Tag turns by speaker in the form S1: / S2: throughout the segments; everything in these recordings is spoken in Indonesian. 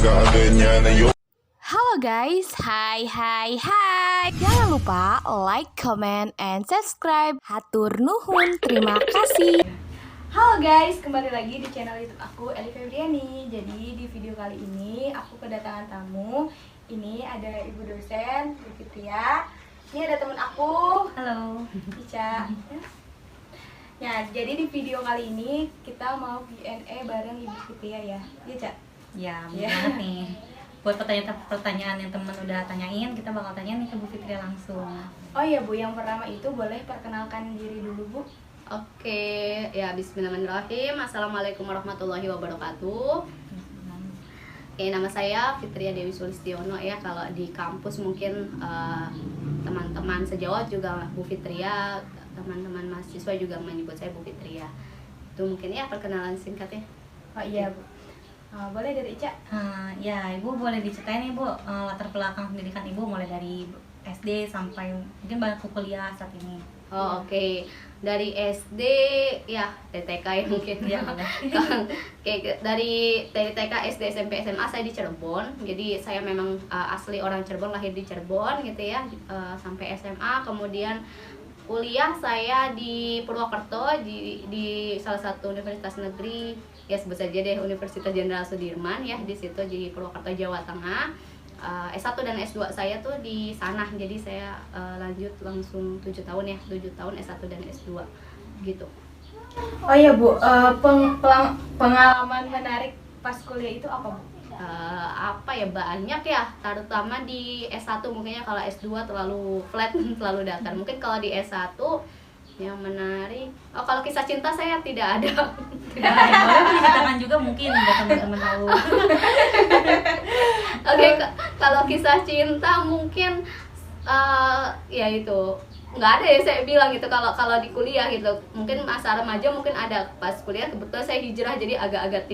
S1: Halo guys, hai. Jangan lupa like, comment, and subscribe. Hatur nuhun, terima kasih. Halo guys, kembali lagi di channel YouTube aku, Eli Febriani. Jadi di video kali ini aku kedatangan tamu. Ini ada ibu dosen, Bu Fitria. Ini ada teman aku. Halo, Ica. Ya, jadi di video kali ini kita mau Q&A bareng Ibu Fitria ya. Iya, Cak?
S2: Ya, banget nih. Buat pertanyaan yang teman udah tanyain, kita bakal tanya nih ke Bu Fitria langsung.
S1: Oh iya Bu, yang pertama itu boleh perkenalkan diri dulu Bu.
S3: Oke, ya bismillahirrahmanirrahim. Assalamualaikum warahmatullahi wabarakatuh. Nama saya Fitria Dewi Sulistiono ya. Kalau di kampus mungkin teman-teman sejawat juga Bu Fitria, teman-teman mahasiswa juga menyebut saya Bu Fitria. Itu mungkin ya perkenalan singkatnya.
S1: Oh iya Bu. Boleh dari Ica?
S2: Ya, Ibu boleh diceritain nih Bu, latar belakang pendidikan Ibu mulai dari SD sampai mungkin bangku kuliah saat ini.
S3: Oh, oke. Dari SD ya TK ya mungkin ya. dari TK, SD, SMP, SMA saya di Cirebon. Jadi saya memang asli orang Cirebon, lahir di Cirebon gitu ya. Sampai SMA, kemudian kuliah saya di Purwokerto di salah satu universitas negeri, ya sebut saja deh Universitas Jenderal Sudirman ya, di situ di Purwokerto, Jawa Tengah. S1 dan S2 saya tuh di sana, jadi saya lanjut langsung 7 tahun ya, 7 tahun S1 dan S2 gitu.
S1: Oh iya Bu, pengalaman menarik pas kuliah itu apa Bu?
S3: Apa ya, banyak ya, terutama di S1 mungkin ya. Kalau S2 terlalu flat, terlalu datar. Mungkin kalau di S1 yang menarik, kalau kisah cinta saya tidak ada.
S2: Boleh menceritakan juga mungkin buat teman-teman tahu.
S3: Oke, kalau kisah cinta mungkin ya itu nggak ada ya, saya bilang gitu. Kalau di kuliah gitu mungkin masa remaja mungkin ada. Pas kuliah kebetulan saya hijrah, jadi agak-agak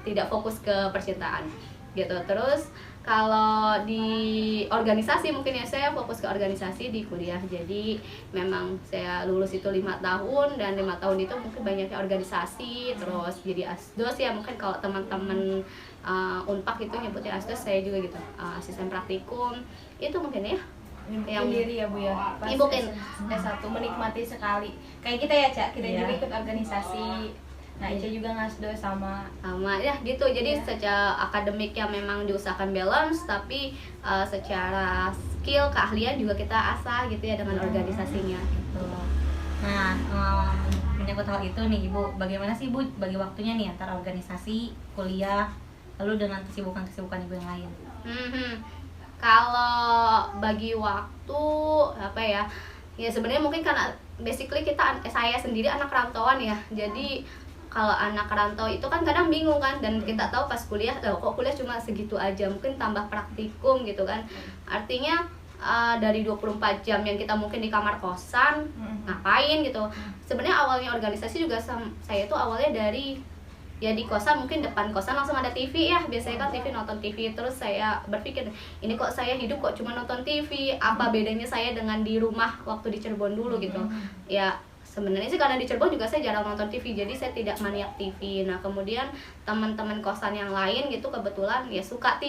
S3: tidak fokus ke percintaan gitu. Terus kalau di organisasi mungkin ya saya fokus ke organisasi di kuliah. Jadi memang saya lulus itu 5 tahun, dan 5 tahun itu mungkin banyaknya organisasi. Terus jadi asdos ya, mungkin kalau teman-teman Unpak itu nyebutnya asdos, saya juga gitu, asisten praktikum itu mungkin ya.
S1: Yang diri ya Bu ya, pas S1 menikmati sekali. Kayak kita ya Cak, kita juga ikut organisasi. Nah Ica juga ngasdos sama
S3: ya gitu. Jadi secara akademik ya memang diusahakan balance, tapi secara skill, keahlian juga kita asah gitu ya dengan organisasinya gitu.
S2: Nah, menyangkut hal itu nih Ibu, bagaimana sih Ibu bagi waktunya nih antara organisasi, kuliah, lalu dengan kesibukan-kesibukan Ibu yang lain?
S3: Kalau bagi waktu apa ya sebenarnya mungkin karena basically saya sendiri anak rantauan ya. Jadi kalau anak rantau itu kan kadang bingung kan, dan kita tahu pas kuliah kok kuliah cuma segitu aja, mungkin tambah praktikum gitu kan. Artinya dari 24 jam yang kita mungkin di kamar kosan ngapain gitu. Sebenarnya awalnya organisasi juga saya tuh awalnya dari ya di kosan, mungkin depan kosan langsung ada TV ya, biasanya kan TV, nonton TV. Terus saya berpikir, ini kok saya hidup kok cuma nonton TV, apa bedanya saya dengan di rumah waktu di Cirebon dulu gitu. Ya sebenarnya sih karena di Cirebon juga saya jarang nonton TV, jadi saya tidak maniak TV. Nah kemudian teman-teman kosan yang lain gitu kebetulan ya suka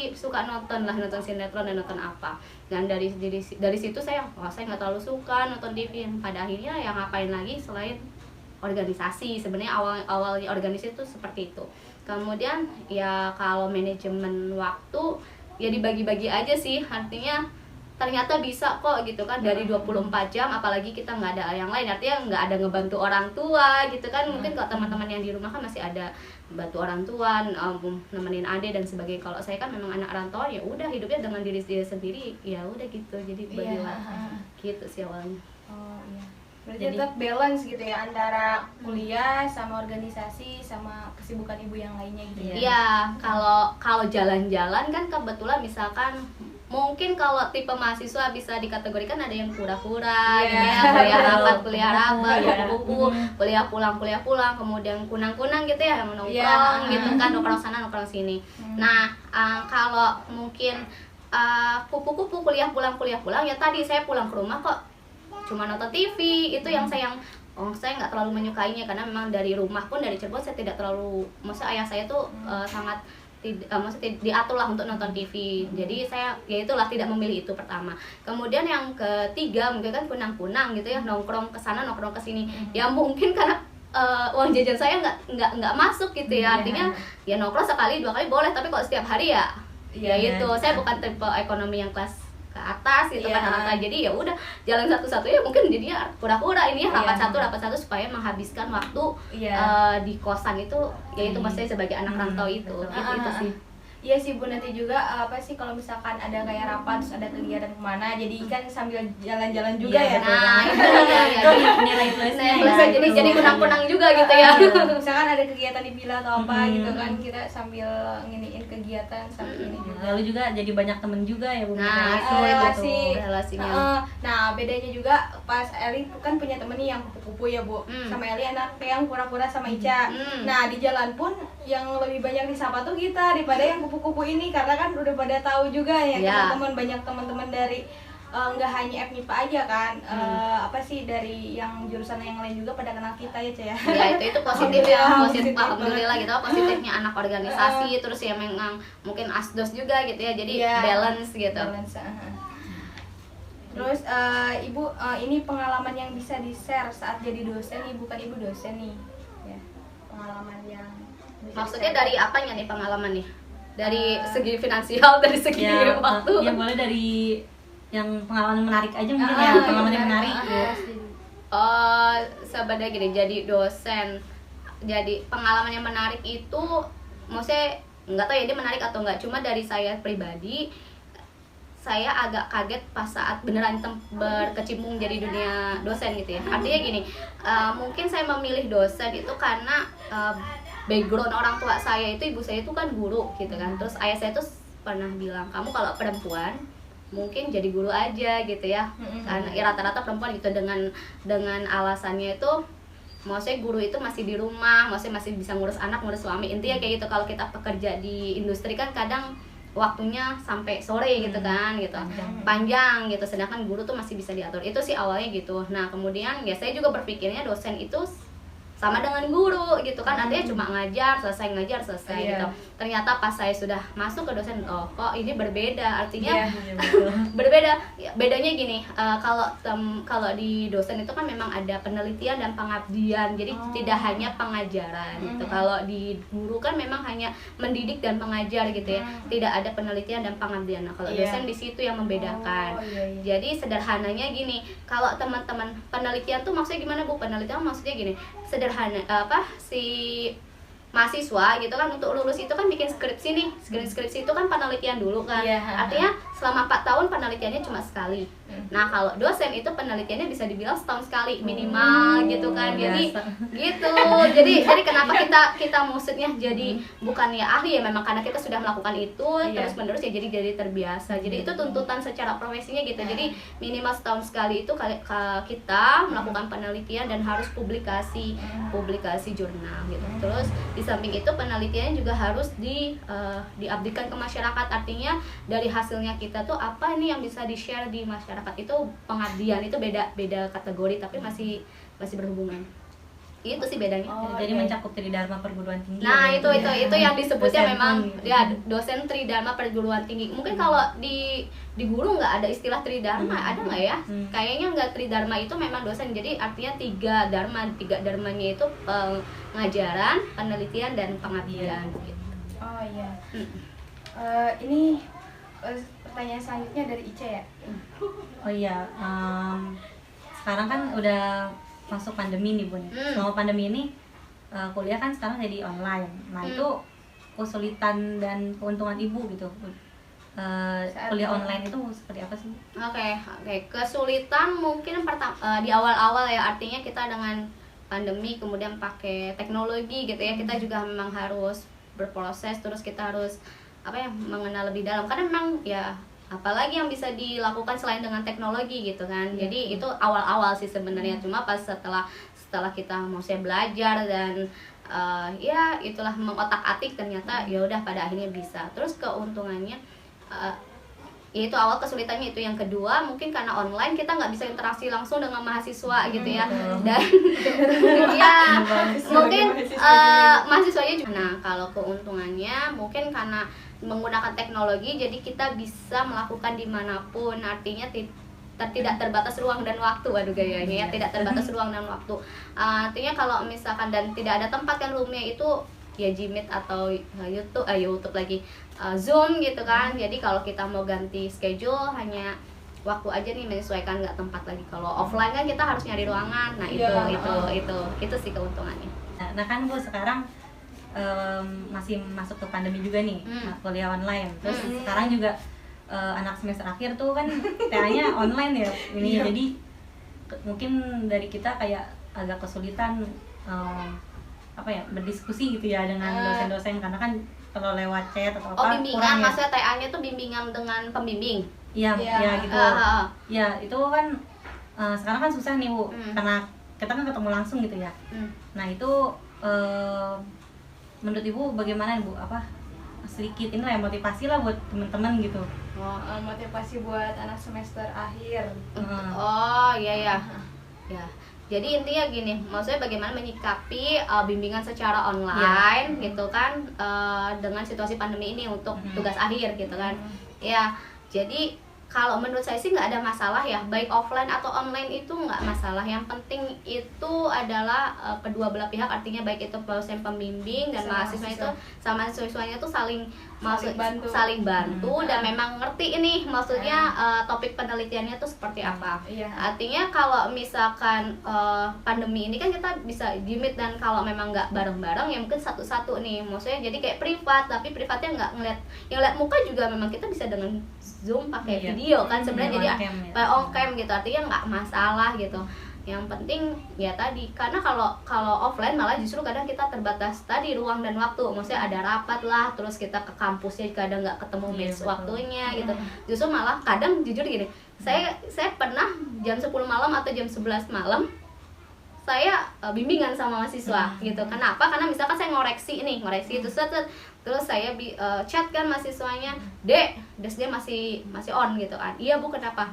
S3: nonton sinetron dan nonton apa. Dan dari situ saya nggak terlalu suka nonton TV. Pada akhirnya ya ngapain lagi selain organisasi. Sebenarnya awalnya organisasi itu seperti itu. Kemudian ya kalau manajemen waktu ya dibagi-bagi aja sih, artinya ternyata bisa kok gitu kan dari 24 jam, apalagi kita nggak ada yang lain, artinya nggak ada ngebantu orang tua gitu kan. Mungkin kalau teman-teman yang di rumah kan masih ada bantu orang tua, nemenin adik dan sebagainya. Kalau saya kan memang anak rantauan, ya udah hidupnya dengan diri sendiri, ya udah gitu. Jadi bagi gitu sih awalnya.
S1: Oh iya. Berarti tetap balance gitu ya antara kuliah sama organisasi sama kesibukan Ibu yang lainnya gitu ya.
S3: Iya, kalau jalan-jalan kan kebetulan misalkan mungkin kalau tipe mahasiswa bisa dikategorikan ada yang pura-pura gitu ya, kuliah rapat, buku, kuliah pulang, kemudian kunang-kunang gitu ya, yang nongkrong gitu kan, nongkrong sana nongkrong sini. Nah, kalau mungkin kupu-kupu kuliah pulang ya tadi saya pulang ke rumah kok cuma nonton TV, itu yang saya nggak terlalu menyukainya, karena memang dari rumah pun dari Cirebon saya tidak terlalu, maksudnya ayah saya tuh sangat maksudnya diatur lah untuk nonton TV. Jadi saya ya itulah tidak memilih itu pertama. Kemudian yang ketiga mungkin kan kunang-kunang gitu ya, nongkrong ke sana nongkrong ke sini. Ya mungkin karena uang jajan saya nggak masuk gitu ya. Artinya ya nongkrong sekali 2 kali boleh, tapi kalau setiap hari ya itu saya bukan tipe ekonomi yang kelas ke atas gitu kan rata. Jadi ya udah jalan satu-satunya mungkin jadinya kura-kura ini ya, rapat satu supaya menghabiskan waktu di kosan itu, yaitu maksudnya sebagai anak rantau itu sih.
S1: Iya sih Bu, nanti juga apa sih kalau misalkan ada kayak rapat terus ada kegiatan kemana, jadi kan sambil jalan-jalan juga ya.
S3: Nah itu ya,
S2: nilai plusnya
S3: jadi kunang-kunang juga gitu ya.
S1: Misalkan ada kegiatan di villa atau apa gitu kan, kita sambil nginiin kegiatan sambil ini juga.
S2: Lalu juga jadi banyak temen juga ya Bu.
S3: Nah
S1: relasinya. Nah bedanya juga pas Eli kan punya temen nih yang kupu-kupu ya Bu, sama Eli anak yang kura-kura sama Ica. Nah di jalan pun yang lebih banyak disapa tuh kita daripada yang kupu-kupu ini, karena kan udah pada tahu juga ya teman-teman, banyak teman-teman dari nggak hanya FMIPA aja kan, apa sih dari yang jurusan yang lain juga pada kenal kita ya Cah ya.
S3: Ya itu positif ya, positif alhamdulillah gitu. Positifnya anak organisasi, terus ya memang mungkin asdos juga gitu ya, jadi balance gitu.
S1: Terus Ibu ini pengalaman yang bisa di-share saat jadi dosen nih, bukan Ibu dosen nih ya, pengalaman yang
S3: maksudnya dari apanya nih pengalaman nih? Dari segi finansial, dari segi waktu?
S2: Ya boleh dari yang pengalaman menarik aja mungkin ya, pengalaman yang menarik.
S3: Sebenarnya gini, jadi dosen, jadi pengalaman yang menarik itu, maksudnya nggak tahu ya dia menarik atau nggak, cuma dari saya pribadi, saya agak kaget pas saat beneran berkecimpung jadi dunia dosen gitu ya. Artinya gini, mungkin saya memilih dosen itu karena background orang tua saya itu, ibu saya itu kan guru gitu kan. Terus ayah saya tuh pernah bilang, kamu kalau perempuan mungkin jadi guru aja gitu ya. Karena ya, rata-rata perempuan gitu, dengan alasannya itu maksudnya guru itu masih di rumah, maksudnya masih bisa ngurus anak, ngurus suami. Intinya kayak gitu. Kalau kita pekerja di industri kan kadang waktunya sampai sore gitu kan gitu, panjang gitu, sedangkan guru tuh masih bisa diatur. Itu sih awalnya gitu. Nah kemudian ya saya juga berpikirnya dosen itu sama dengan guru gitu kan, artinya cuma ngajar selesai gitu. Ternyata pas saya sudah masuk ke dosen, oh kok ini berbeda, artinya berbeda. Bedanya gini, kalau di dosen itu kan memang ada penelitian dan pengabdian, jadi tidak hanya pengajaran gitu. Kalau di guru kan memang hanya mendidik dan pengajar gitu ya, tidak ada penelitian dan pengabdian. Nah kalau dosen di situ yang membedakan. Jadi sederhananya gini, kalau teman-teman penelitian tuh maksudnya gimana Bu? Penelitian maksudnya gini, sederhana si mahasiswa gitu kan untuk lulus itu kan bikin skripsi nih, skripsi itu kan penelitian dulu kan, artinya selama 4 tahun penelitiannya cuma sekali. Nah kalau dosen itu penelitiannya bisa dibilang setahun sekali minimal gitu kan, jadi gitu. Jadi kenapa kita maksudnya jadi bukan ya ahli ya, memang karena kita sudah melakukan itu terus menerus ya, jadi terbiasa. Jadi itu tuntutan secara profesinya gitu. Jadi minimal setahun sekali itu kita melakukan penelitian dan harus publikasi jurnal gitu. Terus di samping itu penelitiannya juga harus diabdikan ke masyarakat, artinya dari hasilnya kita tuh apa nih yang bisa di-share di masyarakat. Itu pengabdian, itu beda kategori tapi masih berhubungan. Itu sih bedanya.
S2: Jadi mencakup Tridharma perguruan tinggi.
S3: Nah itu yang disebutnya memang ya dosen Tridharma perguruan tinggi. Mungkin kalau di guru nggak ada istilah Tridharma, ada nggak ya? Kayaknya nggak. Tridharma itu memang dosen, jadi artinya 3 dharmanya itu pengajaran, penelitian dan pengabdian gitu.
S1: Oh iya. Ini pertanyaan selanjutnya dari Ica ya.
S2: Oh iya, sekarang kan udah masuk pandemi nih Bun. Selama pandemi ini kuliah kan sekarang jadi online. Nah itu kesulitan dan keuntungan ibu gitu. Kuliah online itu seperti apa sih?
S3: Oke. Kesulitan mungkin di awal-awal ya, artinya kita dengan pandemi kemudian pakai teknologi gitu ya, kita juga memang harus berproses, terus kita harus mengenal lebih dalam, karena memang ya apalagi yang bisa dilakukan selain dengan teknologi gitu kan. Jadi itu awal-awal sih sebenarnya, cuma pas setelah kita mau belajar dan ya itulah mengotak-atik, ternyata ya udah pada akhirnya bisa. Terus keuntungannya ya itu awal kesulitannya itu. Yang kedua mungkin karena online kita nggak bisa interaksi langsung dengan mahasiswa gitu ya, dan ya mungkin mahasiswanya juga. Nah kalau keuntungannya mungkin karena menggunakan teknologi, jadi kita bisa melakukan dimanapun, artinya tidak terbatas ruang dan waktu. Waduh gayanya ya, tidak terbatas ruang dan waktu. Artinya kalau misalkan dan tidak ada tempat kan roomnya itu ya Gmeet atau YouTube lagi, Zoom gitu kan. Jadi kalau kita mau ganti schedule hanya waktu aja nih, menyesuaikan, nggak tempat lagi. Kalau offline kan kita harus nyari ruangan. Nah itu sih keuntungannya.
S2: Nah kan Bu sekarang masih masuk ke pandemi juga nih, kuliah online. Terus sekarang juga anak semester akhir tuh kan TA-nya online ya ini. Jadi mungkin dari kita kayak agak kesulitan berdiskusi gitu ya dengan dosen-dosen, karena kan kalau lewat chat atau apa
S3: bimbingan, maksudnya TA-nya tuh bimbingan dengan pembimbing.
S2: Iya gitu. Ya itu kan sekarang kan susah nih Bu, karena kita kan ketemu langsung gitu ya. Nah itu menurut Ibu bagaimana Ibu, sedikit ini lah motivasi lah buat teman-teman gitu.
S1: Motivasi buat anak semester akhir.
S3: Iya. Jadi intinya gini, maksudnya bagaimana menyikapi bimbingan secara online gitu kan, dengan situasi pandemi ini untuk tugas akhir gitu kan. Ya, jadi kalau menurut saya sih nggak ada masalah ya, baik offline atau online itu nggak masalah. Yang penting itu adalah kedua belah pihak, artinya baik itu dosen pembimbing dan mahasiswa itu sama siswanya itu saling bantu dan memang ngerti ini maksudnya topik penelitiannya tuh seperti apa. Artinya kalau misalkan pandemi ini kan kita bisa Gmeet, dan kalau memang nggak bareng-bareng ya mungkin satu-satu nih, maksudnya jadi kayak privat, tapi privatnya nggak ngeliat muka juga. Memang kita bisa dengan Zoom pakai video kan sebenarnya, jadi on cam gitu, artinya nggak masalah gitu. Yang penting ya tadi, karena kalau offline malah justru kadang kita terbatas tadi ruang dan waktu, maksudnya ada rapat lah, terus kita ke kampusnya kadang nggak ketemu match waktunya gitu. Justru malah kadang jujur gini, saya pernah jam 10 malam atau jam 11 malam saya bimbingan sama mahasiswa gitu. Kenapa? Karena misalkan saya ngoreksi itu terus saya chat kan mahasiswanya, Dek, dia masih on gitu kan. Iya Bu, kenapa?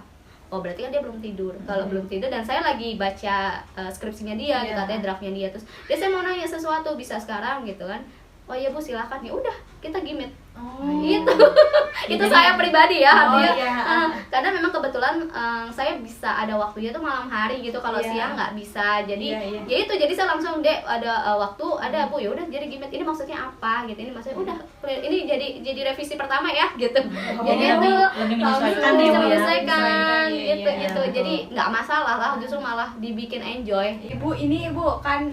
S3: Oh berarti kan dia belum tidur. Kalau belum tidur dan saya lagi baca skripsinya dia, gitu, katanya draftnya dia, terus dia saya mau nanya sesuatu, bisa sekarang gitu kan. Oh iya Bu silakan. Ya udah kita Gmeet. Gitu. Itu saya pribadi ya, artinya karena memang kebetulan saya bisa ada waktunya tuh malam hari gitu, kalau siang nggak bisa. Jadi ya itu, jadi saya langsung Dek ada waktu, ada Bu, ya udah jadi Gmeet. Ini maksudnya apa gitu, ini maksudnya udah ini jadi revisi pertama ya gitu. Jadi itu
S2: lebih menyesuaikan
S3: gitu. Jadi nggak masalah lah, justru malah dibikin enjoy.
S1: Ibu kan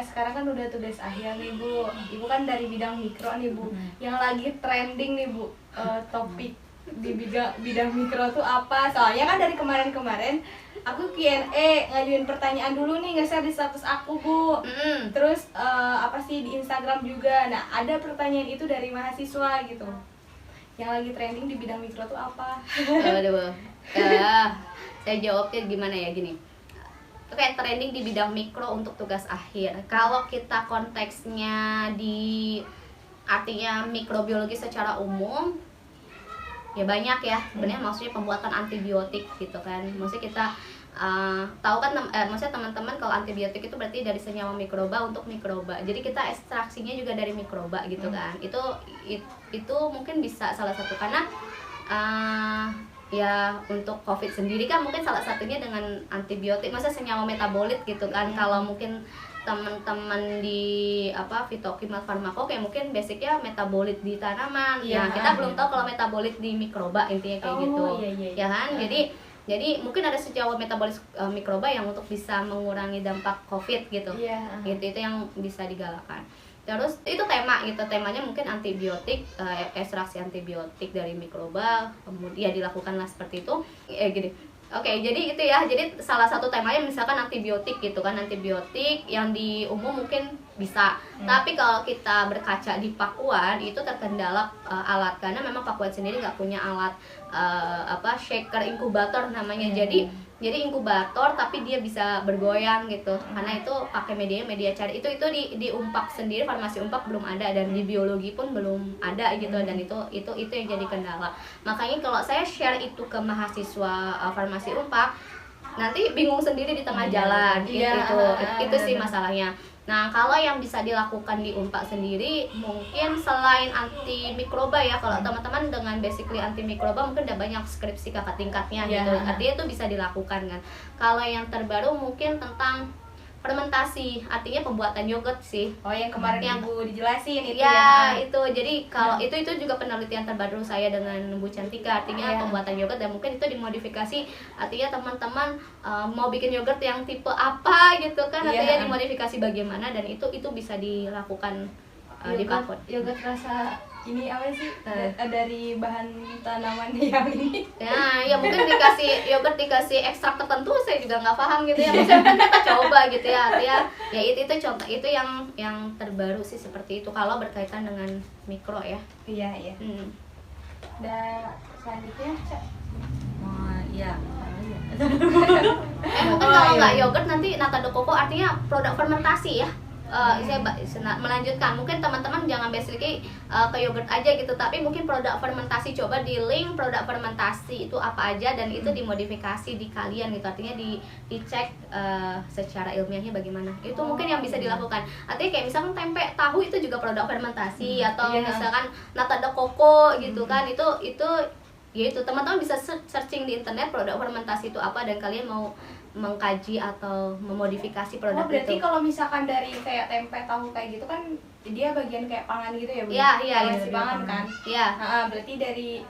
S1: sekarang kan udah tugas akhir nih Bu. Ibu kan dari bidang mikro nih Bu. Yang lagi trending nih Bu, topik di bidang mikro tuh apa? Soalnya kan dari kemarin aku Q&A ngajuin pertanyaan dulu nih, nge-share di status aku Bu. Terus di Instagram juga. Nah ada pertanyaan itu dari mahasiswa gitu, yang lagi trending di bidang mikro tuh apa?
S3: Saya jawabnya gimana ya, gini. Oke, trending di bidang mikro untuk tugas akhir. Kalau kita konteksnya di artinya mikrobiologi secara umum ya banyak ya sebenarnya, maksudnya pembuatan antibiotik gitu kan. Maksudnya kita tahu kan maksudnya teman-teman kalau antibiotik itu berarti dari senyawa mikroba untuk mikroba. Jadi kita ekstraksinya juga dari mikroba gitu kan. Itu mungkin bisa salah satu, karena ya untuk COVID sendiri kan mungkin salah satunya dengan antibiotik, maksudnya senyawa metabolit gitu kan. Kalau mungkin teman-teman di fitokimat farmako kayak mungkin basicnya metabolit di tanaman. Nah kita belum tahu kalau metabolit di mikroba, intinya kayak gitu. Ya kan, jadi mungkin ada senyawa metabolis mikroba yang untuk bisa mengurangi dampak COVID gitu. Itu yang bisa digalakkan. Terus itu temanya mungkin antibiotik, ekstraksi antibiotik dari mikroba, kemudian dilakukanlah seperti itu. Gini. Oke, jadi itu ya. Jadi salah satu temanya misalkan antibiotik gitu kan, antibiotik yang di umum mungkin bisa. Tapi kalau kita berkaca di Pakuan itu terkendala alat, karena memang Pakuan sendiri nggak punya alat shaker inkubator namanya. Jadi inkubator tapi dia bisa bergoyang gitu. Karena itu pakai media cari. Itu di Unpad sendiri, farmasi Unpad belum ada, dan di biologi pun belum ada gitu. Dan itu yang jadi kendala. Makanya kalau saya share itu ke mahasiswa farmasi Unpad, nanti bingung sendiri di tengah jalan. Itu sih masalahnya. Nah, kalau yang bisa dilakukan di Unpad sendiri, mungkin selain anti mikroba ya, kalau teman-teman dengan basically anti mikroba mungkin udah banyak skripsi kakak tingkatnya gitu. Artinya itu bisa dilakukan kan. Kalau yang terbaru mungkin tentang fermentasi, artinya pembuatan yogurt sih.
S1: Oh, yang kemarin yang Bu dijelasin itu
S3: ya. Itu jadi kalau itu juga penelitian terbaru saya dengan Bu Cantika, artinya pembuatan yogurt, dan mungkin itu dimodifikasi, artinya teman-teman mau bikin yogurt yang tipe apa gitu kan, artinya dimodifikasi bagaimana, dan itu bisa dilakukan di Pakuan.
S1: Yogurt rasa ini apa sih? Dari bahan tanaman yang ini.
S3: Ya mungkin yogurt dikasih ekstrak tertentu, saya juga nggak paham gitu ya. Maksudnya kan kita coba gitu ya. Artinya ya itu contoh, itu yang terbaru sih seperti itu kalau berkaitan dengan mikro ya.
S1: Iya. Dan selanjutnya, Cak.
S3: Mungkin kalau nggak yogurt nanti nata de coco, artinya produk fermentasi ya. Saya melanjutkan, mungkin teman-teman jangan basically ke yogurt aja gitu, tapi mungkin produk fermentasi, coba di link produk fermentasi itu apa aja, dan itu dimodifikasi di kalian gitu, artinya dicek secara ilmiahnya bagaimana. Itu mungkin yang bisa dilakukan. Artinya kayak misalkan tempe tahu itu juga produk fermentasi, atau misalkan nata de coco gitu kan, itu ya itu teman-teman bisa searching di internet produk fermentasi itu apa, dan kalian mau mengkaji atau memodifikasi produk itu.
S1: Berarti kalau misalkan dari kayak tempe tahu kayak gitu kan dia bagian kayak pangan gitu ya Bu?
S3: Iya,
S1: si pangan kan.
S3: Iya.
S1: Berarti dari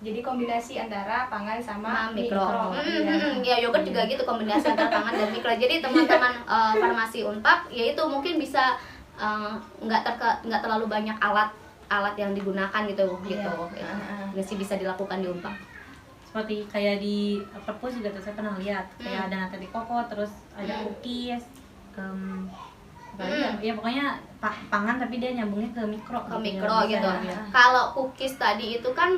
S1: jadi kombinasi antara pangan sama
S3: mikro. Ya yogurt juga gitu, kombinasi antara pangan dan mikro. Jadi teman-teman farmasi Unpad yaitu mungkin bisa nggak terlalu banyak alat yang digunakan gitu. Masih bisa dilakukan di Unpad.
S2: Seperti kayak di perpus juga tuh saya pernah lihat kayak ada nata de coco, terus ada cookies, ya pokoknya pangan tapi dia nyambungnya ke mikro
S3: gitu. Kalau cookies tadi itu kan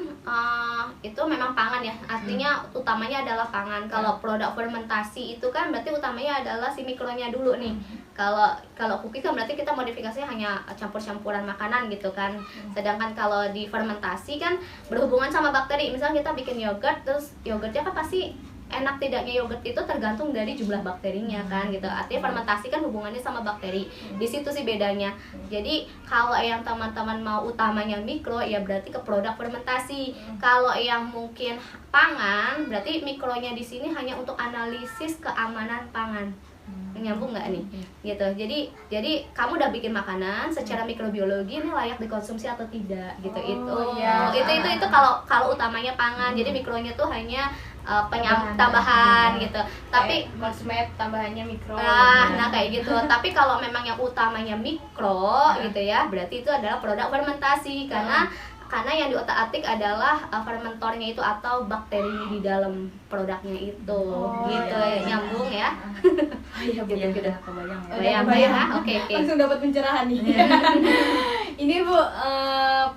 S3: itu memang pangan ya, artinya utamanya adalah pangan. Kalau produk fermentasi itu kan berarti utamanya adalah si mikronya dulu nih. Kalau cookies kan berarti kita modifikasinya hanya campur-campuran makanan gitu kan. Sedangkan kalau di fermentasi kan berhubungan sama bakteri. Misalnya kita bikin yogurt, terus yogurtnya kan pasti enak tidaknya yogurt itu tergantung dari jumlah bakterinya kan gitu. Artinya fermentasi kan hubungannya sama bakteri. Di situ sih bedanya. Jadi kalau yang teman-teman mau utamanya mikro ya berarti ke produk fermentasi. Kalau yang mungkin pangan berarti mikronya di sini hanya untuk analisis keamanan pangan. Nyambung nggak nih gitu. Jadi kamu udah bikin makanan secara mikrobiologi ini layak dikonsumsi atau tidak gitu. Itu kalau utamanya pangan. Jadi mikronya tuh hanya tambahan gitu. Tapi
S1: kosmet tambahannya mikro.
S3: Nah kayak gitu. Tapi kalau memang yang utamanya mikro gitu ya, berarti itu adalah produk fermentasi karena yang diotak-atik adalah fermentornya itu atau bakteri di dalam produknya itu. Nyambung ya.
S2: Udah kebayang.
S3: Oke.
S1: Langsung dapat pencerahan nih. Ini Bu,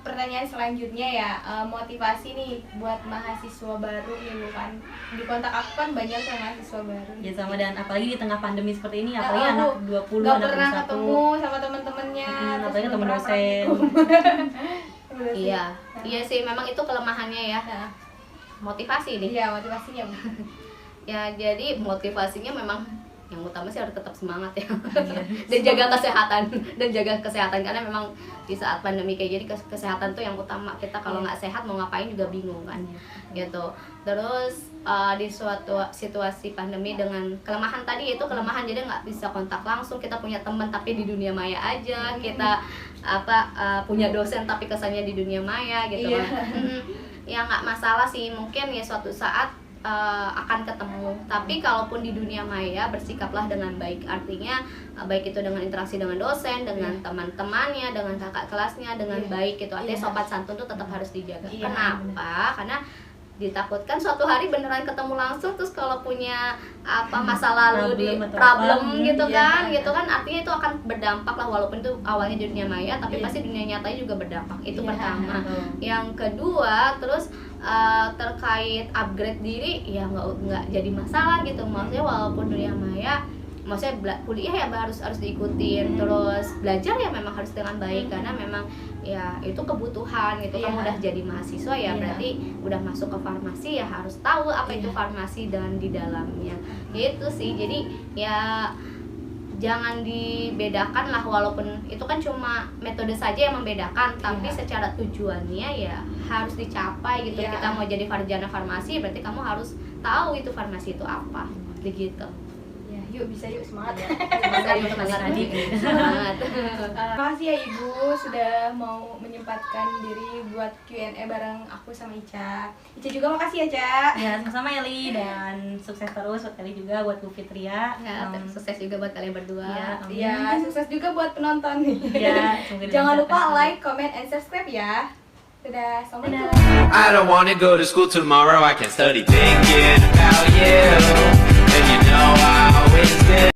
S1: pertanyaan selanjutnya ya, motivasi nih buat mahasiswa baru nih Bu kan. Di kontak aku kan banyak tuh mahasiswa baru.
S2: Ya sama, dan apalagi di tengah pandemi seperti ini, apalagi anak 20,
S1: gak
S2: anak
S1: pernah
S2: 21.
S1: ketemu sama teman-temannya.
S2: Apalagi teman dosen.
S3: Iya sih, memang itu kelemahannya ya. Motivasi nih.
S1: Iya, motivasinya Bu.
S3: Ya jadi motivasinya memang yang utama sih harus tetap semangat ya. Dan jaga kesehatan karena memang di saat pandemi kayak gini kesehatan tuh yang utama. Kita kalau nggak sehat mau ngapain juga bingung kan gitu. Terus di suatu situasi pandemi dengan kelemahan tadi, itu kelemahan jadi nggak bisa kontak langsung, kita punya teman tapi di dunia maya aja, kita punya dosen tapi kesannya di dunia maya gitu kan. Ya nggak masalah sih, mungkin ya suatu saat akan ketemu. Tapi kalaupun di dunia maya bersikaplah dengan baik, artinya baik itu dengan interaksi dengan dosen, dengan teman-temannya, dengan kakak kelasnya dengan baik gitu. Artinya sopan santun tuh tetap harus dijaga. Kenapa? Karena ditakutkan suatu hari beneran ketemu langsung, terus kalau punya apa masa lalu di
S2: Problem atau
S3: problem
S2: apa,
S3: gitu
S2: iya.
S3: kan, gitu kan artinya itu akan berdampak lah, walaupun itu awalnya di dunia maya tapi pasti dunia nyatanya juga berdampak. Itu pertama. Yang kedua, terus terkait upgrade diri ya nggak jadi masalah gitu, maksudnya walaupun dunia maya, maksudnya kuliah ya harus diikutin, terus belajar ya memang harus dengan baik karena memang ya itu kebutuhan gitu. Kamu udah jadi mahasiswa ya berarti udah masuk ke farmasi ya harus tahu apa itu farmasi dan di dalamnya gitu sih. Jadi ya jangan dibedakan lah, walaupun itu kan cuma metode saja yang membedakan, tapi secara tujuannya ya harus dicapai gitu. Kita mau jadi sarjana farmasi berarti kamu harus tahu itu farmasi itu apa begitu.
S1: Yuk bisa yuk, semangat ya.
S3: Semangat.
S1: Makasih ya Ibu sudah mau menyempatkan diri buat Q&A bareng aku sama Ica. Ica juga makasih ya, Ca.
S2: Ya, sama-sama Eli, dan sukses terus buat Eli juga, buat Bu Fitria.
S3: Ya, sukses juga buat kalian berdua.
S2: Ya, amin.
S1: Iya, sukses juga buat penonton nih.
S2: Ya, semoga
S1: Jangan lupa
S2: dilancarkan.
S1: like, comment, and subscribe ya. Dadah, assalamualaikum.
S4: I don't wanna go to school tomorrow, I can study thinking about you. And you know I always get